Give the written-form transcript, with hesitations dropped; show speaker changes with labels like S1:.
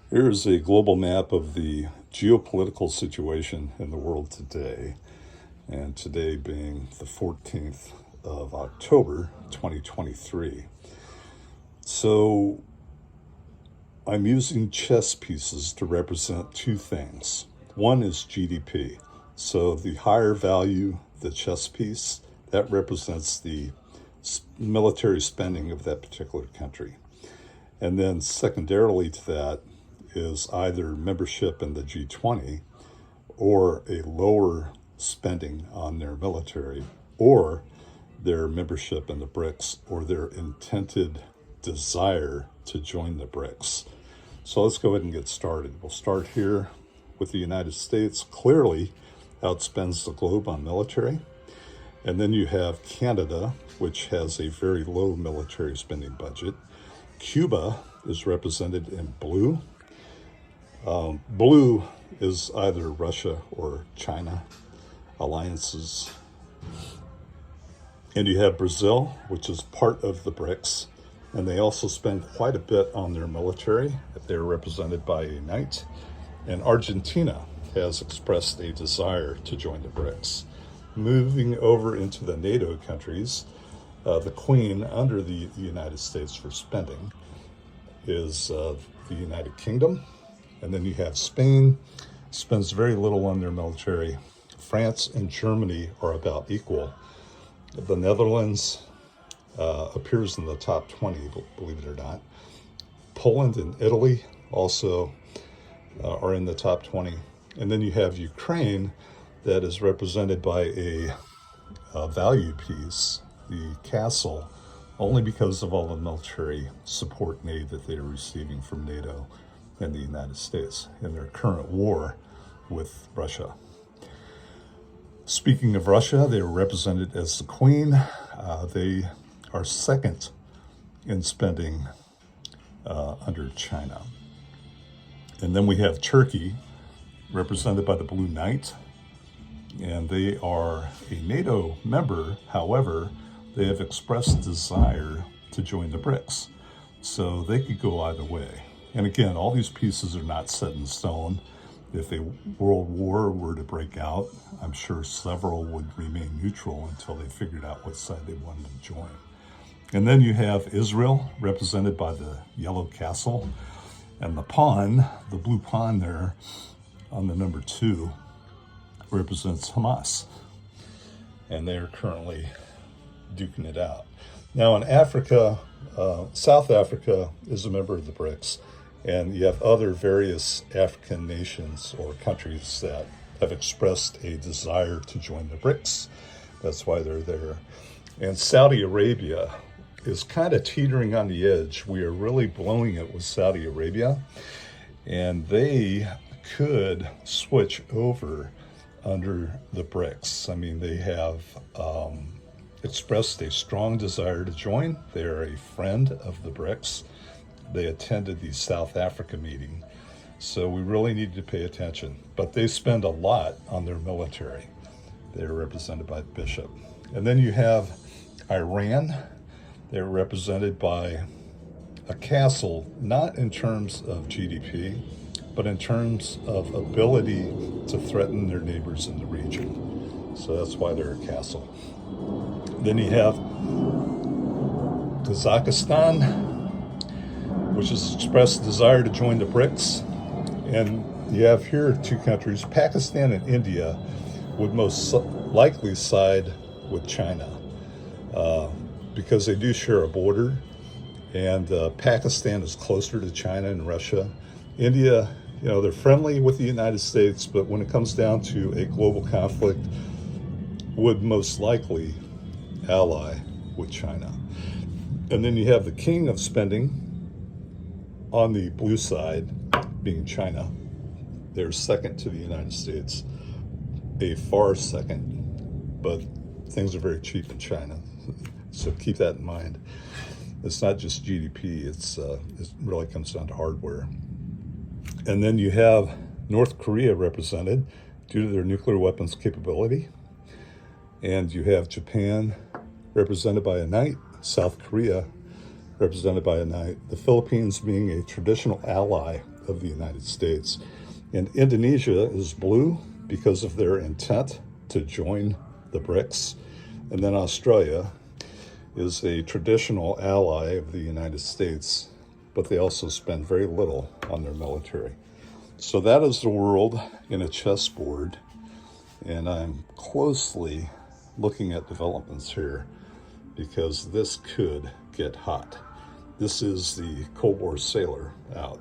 S1: Here's a global map of the geopolitical situation in the world today, and today being the 14th of October, 2023. So I'm using chess pieces to represent two things. One is GDP. So the higher value the chess piece, that represents the military spending of that particular country. And then secondarily to that is either membership in the G20 or a lower spending on their military, or their membership in the BRICS, or their intended desire to join the BRICS. So let's go ahead and get started. We'll start here with the United States. Clearly outspends the globe on military. And then you have Canada, which has a very low military spending budget. Cuba is represented in blue. Blue is either Russia or China alliances. And you have Brazil, which is part of the BRICS. And they also spend quite a bit on their military. They're represented by a knight. And Argentina has expressed a desire to join the BRICS. Moving over into the NATO countries, the queen under the United States for spending is the United Kingdom. And then you have Spain, spends very little on their military. France and Germany are about equal. The Netherlands appears in the top 20, believe it or not. Poland and Italy also are in the top 20. And then you have Ukraine that is represented by a value piece, the castle, only because of all the military support and aid that they are receiving from NATO and the United States in their current war with Russia. Speaking of Russia, they are represented as the Queen. They are second in spending under China. And then we have Turkey, represented by the Blue Knight. And they are a NATO member. However, they have expressed desire to join the BRICS. So they could go either way. And again, all these pieces are not set in stone. If a world war were to break out, I'm sure several would remain neutral until they figured out what side they wanted to join. And then you have Israel, represented by the yellow castle. And the pawn, the blue pawn there on the number 2, represents Hamas. And they're currently duking it out. Now in Africa, South Africa is a member of the BRICS. And you have other various African nations or countries that have expressed a desire to join the BRICS. That's why they're there. And Saudi Arabia is kind of teetering on the edge. We are really blowing it with Saudi Arabia. And they could switch over under the BRICS. I mean, they have expressed a strong desire to join. They are a friend of the BRICS. They attended the South Africa meeting. So we really need to pay attention. But they spend a lot on their military. They're represented by the bishop. And then you have Iran. They're represented by a castle, not in terms of GDP, but in terms of ability to threaten their neighbors in the region. So that's why they're a castle. Then you have Kazakhstan, which has expressed desire to join the BRICS. And you have here two countries, Pakistan and India, would most likely side with China because they do share a border. And Pakistan is closer to China and Russia. India, they're friendly with the United States, but when it comes down to a global conflict, would most likely ally with China. And then you have the king of spending on the blue side, being China. They're second to the United States, a far second, but things are very cheap in China. So keep that in mind. It's not just GDP, it really comes down to hardware. And then you have North Korea represented due to their nuclear weapons capability. And you have Japan represented by a knight, South Korea represented by a knight, the Philippines being a traditional ally of the United States. And Indonesia is blue because of their intent to join the BRICS. And then Australia is a traditional ally of the United States, but they also spend very little on their military. So that is the world in a chessboard, and I'm closely looking at developments here because this could get hot. This is the Cold War sailor out.